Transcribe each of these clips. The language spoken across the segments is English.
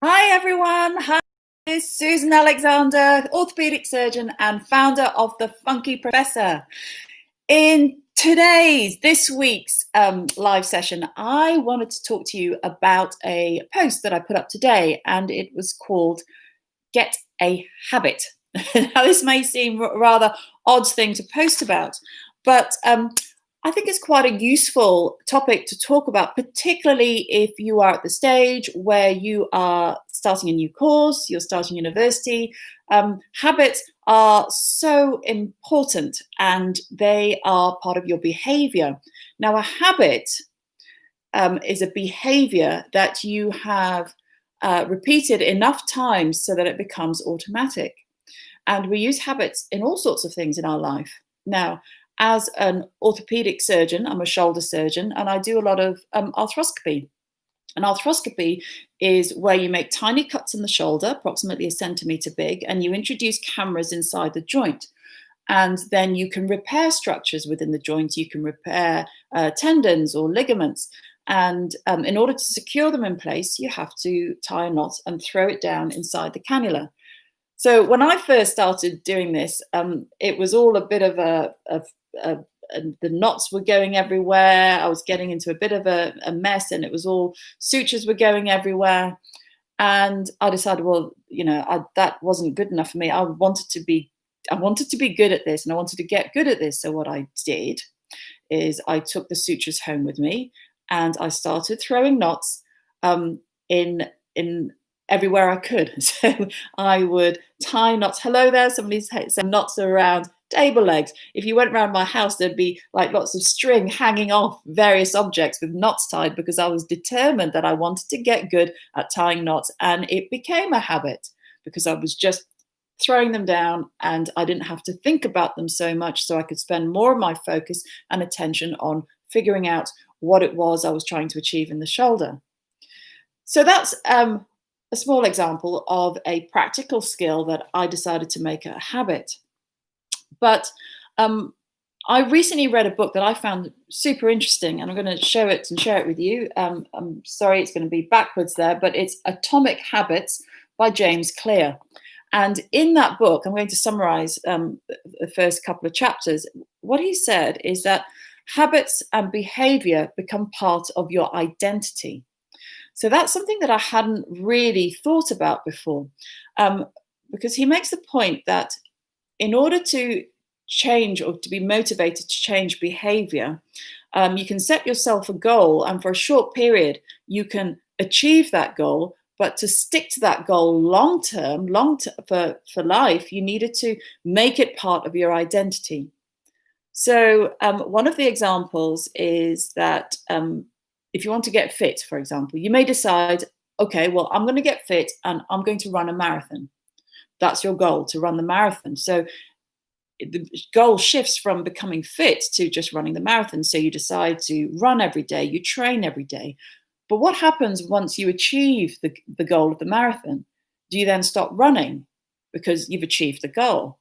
Hi everyone. Hi, this is Susan Alexander, orthopedic surgeon and founder of The Funky Professor. In this week's live session, I wanted to talk to you about a post that I put up today, and it was called Get a Habit. Now, this may seem a rather odd thing to post about, but I think it's quite a useful topic to talk about, particularly if you are at the stage where you are starting a new course, you're starting university. Habits are so important and they are part of your behavior. Now, a habit is a behavior that you have repeated enough times so that it becomes automatic. And we use habits in all sorts of things in our life. Now, as an orthopedic surgeon, I'm a shoulder surgeon, and I do a lot of arthroscopy. And arthroscopy is where you make tiny cuts in the shoulder, approximately a centimeter big, and you introduce cameras inside the joint. And then you can repair structures within the joint. You can repair tendons or ligaments. And in order to secure them in place, you have to tie a knot and throw it down inside the cannula. So when I first started doing this, it was all a bit of the knots were going everywhere. I was getting into a bit of a mess, and it was all sutures were going everywhere. And I decided, well, that wasn't good enough for me. I wanted to be good at this, and I wanted to get good at this. So what I did is I took the sutures home with me, and I started throwing knots in everywhere I could. So I would tie knots. Hello there, somebody's some knots around table legs. If you went around my house, there'd be like lots of string hanging off various objects with knots tied, because I was determined that I wanted to get good at tying knots. And it became a habit because I was just throwing them down and I didn't have to think about them so much. So I could spend more of my focus and attention on figuring out what it was I was trying to achieve in the shoulder. So that's a small example of a practical skill that I decided to make a habit. But I recently read a book that I found super interesting, and I'm going to show it and share it with you. I'm sorry, it's going to be backwards there, but it's Atomic Habits by James Clear. And in that book, I'm going to summarize the first couple of chapters. What he said is that habits and behavior become part of your identity. So that's something that I hadn't really thought about before, because he makes the point that in order to change or to be motivated to change behavior, you can set yourself a goal, and for a short period, you can achieve that goal. But to stick to that goal long term, for life, you needed to make it part of your identity. So one of the examples is that if you want to get fit, for example, you may decide, okay, well, I'm going to get fit and I'm going to run a marathon. That's your goal, to run the marathon. So the goal shifts from becoming fit to just running the marathon. So you decide to run every day, you train every day. But what happens once you achieve the goal of the marathon? Do you then stop running because you've achieved the goal?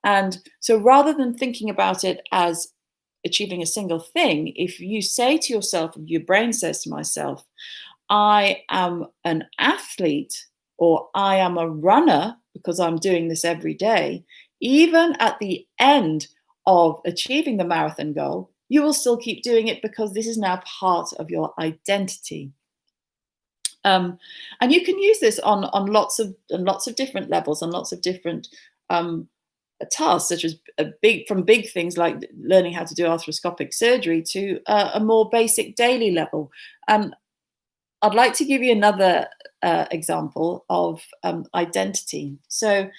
And so rather than thinking about it as achieving a single thing, if you say to yourself, your brain says to myself, I am an athlete, or I am a runner because I'm doing this every day, even at the end of achieving the marathon goal, you will still keep doing it because this is now part of your identity. And you can use this on lots of different levels, on lots of different tasks, such as from big things like learning how to do arthroscopic surgery to a more basic daily level. I'd like to give you another example of identity. So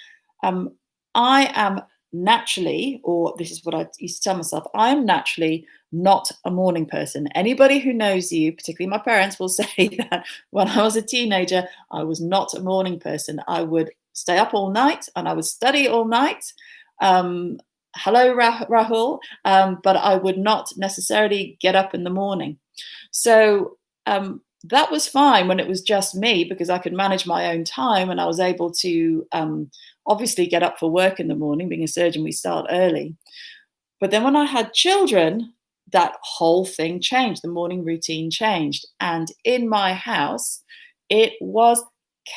I am naturally, or this is what I used to tell myself, I am naturally not a morning person. Anybody who knows you, particularly my parents, will say that when I was a teenager, I was not a morning person. I would stay up all night and I would study all night. Hello, Rahul, but I would not necessarily get up in the morning. So that was fine when it was just me, because I could manage my own time and I was able to obviously get up for work in the morning. Being a surgeon, we start early. But then when I had children, that whole thing changed. The morning routine changed. And in my house, it was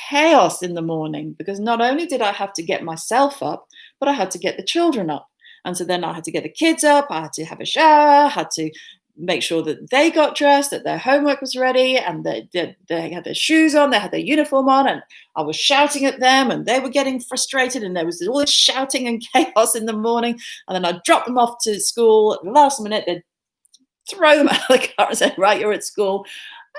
chaos in the morning because not only did I have to get myself up, but I had to get the children up. And so then I had to get the kids up, I had to have a shower, had to make sure that they got dressed, that their homework was ready, and they had their shoes on, they had their uniform on, and I was shouting at them, and they were getting frustrated, and there was all this shouting and chaos in the morning. And then I'd drop them off to school at the last minute, they'd throw them out of the car and say, right, you're at school.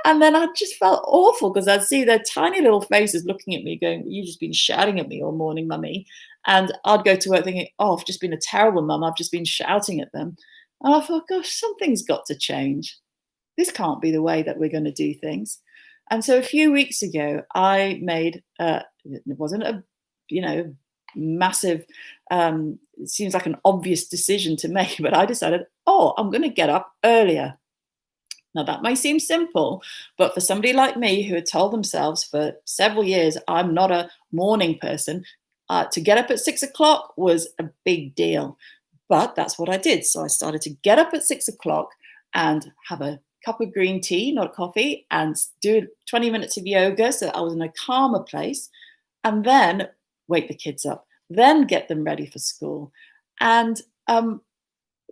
And then I just felt awful because I'd see their tiny little faces looking at me going, you've just been shouting at me all morning, mummy. And I'd go to work thinking, oh, I've just been a terrible mum. I've just been shouting at them. And I thought, gosh, something's got to change. This can't be the way that we're going to do things. And so a few weeks ago, I made, it wasn't a, massive, it seems like an obvious decision to make, but I decided, oh, I'm going to get up earlier. Now, that may seem simple, but for somebody like me who had told themselves for several years, I'm not a morning person, to get up at 6 o'clock was a big deal. But that's what I did. So I started to get up at 6 o'clock and have a cup of green tea, not coffee, and do 20 minutes of yoga so that I was in a calmer place, and then wake the kids up, then get them ready for school. And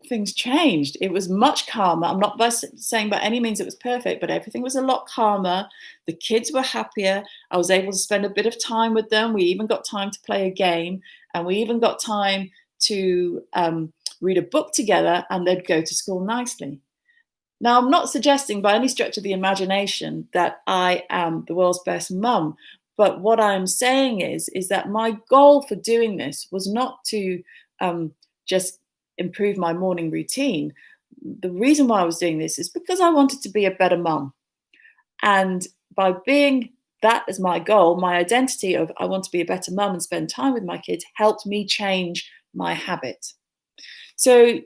things changed. It was much calmer. I'm not saying by any means it was perfect, but everything was a lot calmer. The kids were happier. I was able to spend a bit of time with them. We even got time to play a game, and we even got time to read a book together, and they'd go to school nicely. Now, I'm not suggesting by any stretch of the imagination that I am the world's best mum, but what I'm saying is that my goal for doing this was not to just improve my morning routine. The reason why I was doing this is because I wanted to be a better mum. And by being that as my goal, my identity of I want to be a better mum and spend time with my kids helped me change my habit. So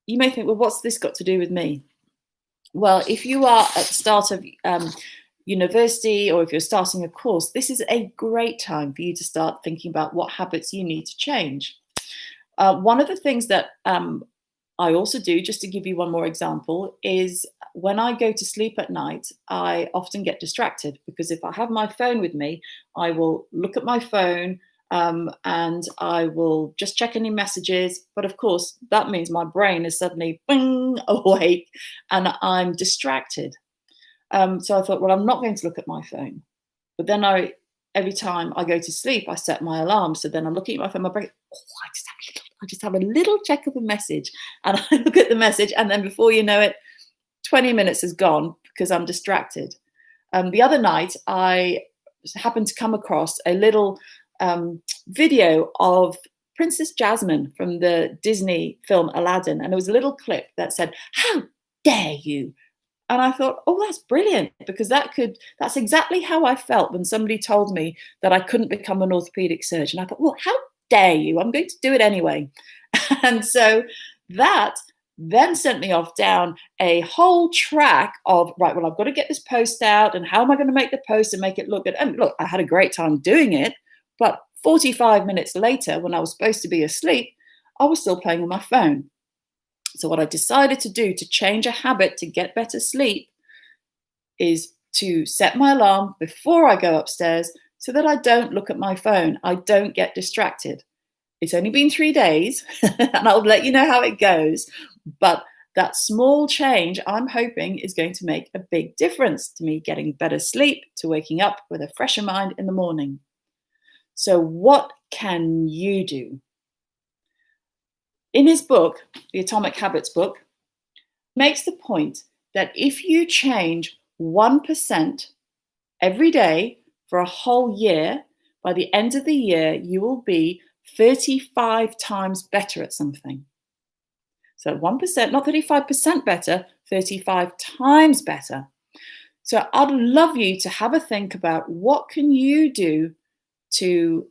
you may think, well, what's this got to do with me? Well, if you are at the start of university, or if you're starting a course, this is a great time for you to start thinking about what habits you need to change. One of the things that I also do, just to give you one more example, is when I go to sleep at night, I often get distracted because if I have my phone with me, I will look at my phone and I will just check any messages. But of course, that means my brain is suddenly bing, awake and I'm distracted. So I thought, well, I'm not going to look at my phone. But then every time I go to sleep, I set my alarm. So then I'm looking at my phone, my brain, I just have a little check of a message, and I look at the message, and then before you know it, 20 minutes is gone because I'm distracted. The other night, I happened to come across a little video of Princess Jasmine from the Disney film Aladdin, and there was a little clip that said, "How dare you?" And I thought, oh, that's brilliant, because that's exactly how I felt when somebody told me that I couldn't become an orthopedic surgeon. I thought, well, how dare you? I'm going to do it anyway. And so that then sent me off down a whole track of, right, well, I've got to get this post out, and how am I going to make the post and make it look good? And look, I had a great time doing it, but 45 minutes later, when I was supposed to be asleep, I was still playing on my phone. So what I decided to do to change a habit to get better sleep is to set my alarm before I go upstairs so that I don't look at my phone. I don't get distracted. It's only been 3 days and I'll let you know how it goes. But that small change, I'm hoping, is going to make a big difference to me getting better sleep, to waking up with a fresher mind in the morning. So what can you do? In his book, the Atomic Habits book, makes the point that if you change 1% every day for a whole year, by the end of the year, you will be 35 times better at something. So 1%, not 35% better, 35 times better. So I'd love you to have a think about what can you do to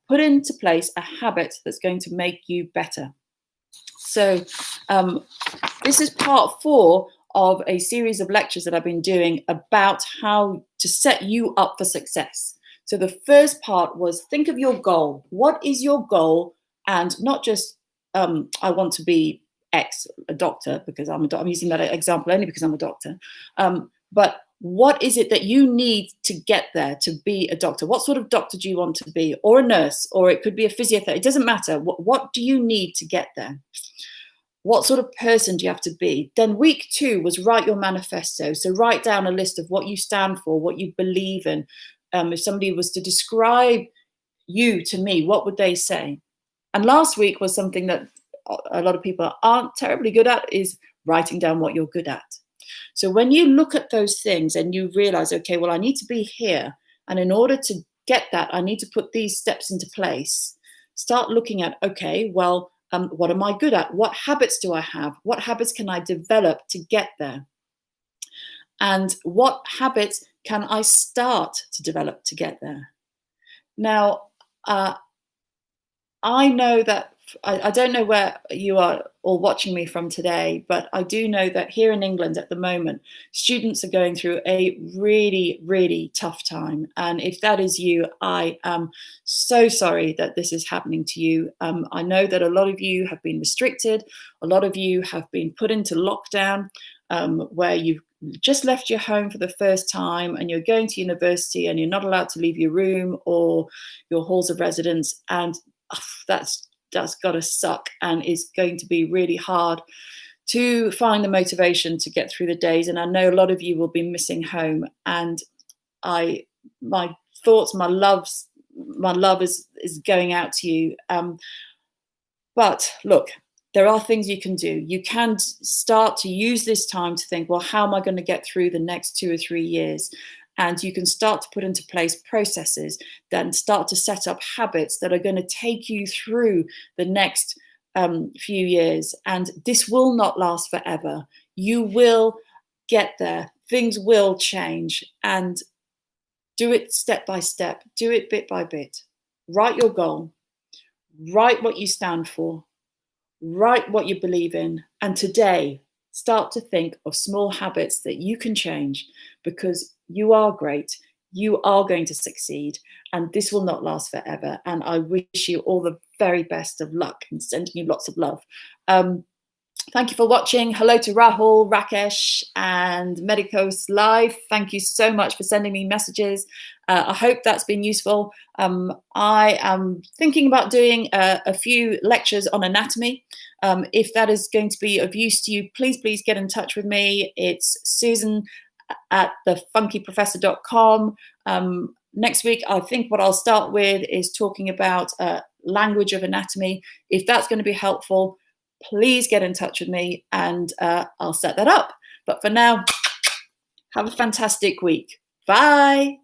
put into place a habit that's going to make you better. So this is part 4 of a series of lectures that I've been doing about how to set you up for success. So the first part was, think of your goal. What is your goal? And not just, I want to be X, a doctor, because I'm using that example only because I'm a doctor. But what is it that you need to get there to be a doctor? What sort of doctor do you want to be? Or a nurse, or it could be a physiotherapist. It doesn't matter. What do you need to get there? What sort of person do you have to be? Then week 2 was write your manifesto. So write down a list of what you stand for, what you believe in. If somebody was to describe you to me, what would they say? And last week was something that a lot of people aren't terribly good at, is writing down what you're good at. So when you look at those things and you realize, okay, well, I need to be here. And in order to get that, I need to put these steps into place. Start looking at, okay, well, what am I good at? What habits do I have? What habits can I develop to get there? And what habits can I start to develop to get there? Now, I know that I don't know where you are all watching me from today, but I do know that here in England at the moment, students are going through a really, really tough time. And if that is you, I am so sorry that this is happening to you. I know that a lot of you have been restricted. A lot of you have been put into lockdown, where you've just left your home for the first time and you're going to university and you're not allowed to leave your room or your halls of residence. And that's got to suck, and is going to be really hard to find the motivation to get through the days. And I know a lot of you will be missing home, and my thoughts, my love is going out to you. But look, there are things you can do. You can start to use this time to think, well, how am I going to get through the next 2 or 3 years? And you can start to put into place processes, then start to set up habits that are going to take you through the next few years. And this will not last forever. You will get there. Things will change, and do it step by step. Do it bit by bit. Write your goal. Write what you stand for. Write what you believe in. And today, start to think of small habits that you can change, because you are great. You are going to succeed, and this will not last forever. And I wish you all the very best of luck and sending you lots of love. Thank you for watching. Hello to Rahul, Rakesh, and Medicos Live. Thank you so much for sending me messages. I hope that's been useful. I am thinking about doing a few lectures on anatomy. If that is going to be of use to you, please get in touch with me. It's Susan at thefunkyprofessor.com. Next week, I think what I'll start with is talking about language of anatomy. If that's going to be helpful, please get in touch with me, and I'll set that up. But for now, have a fantastic week. Bye.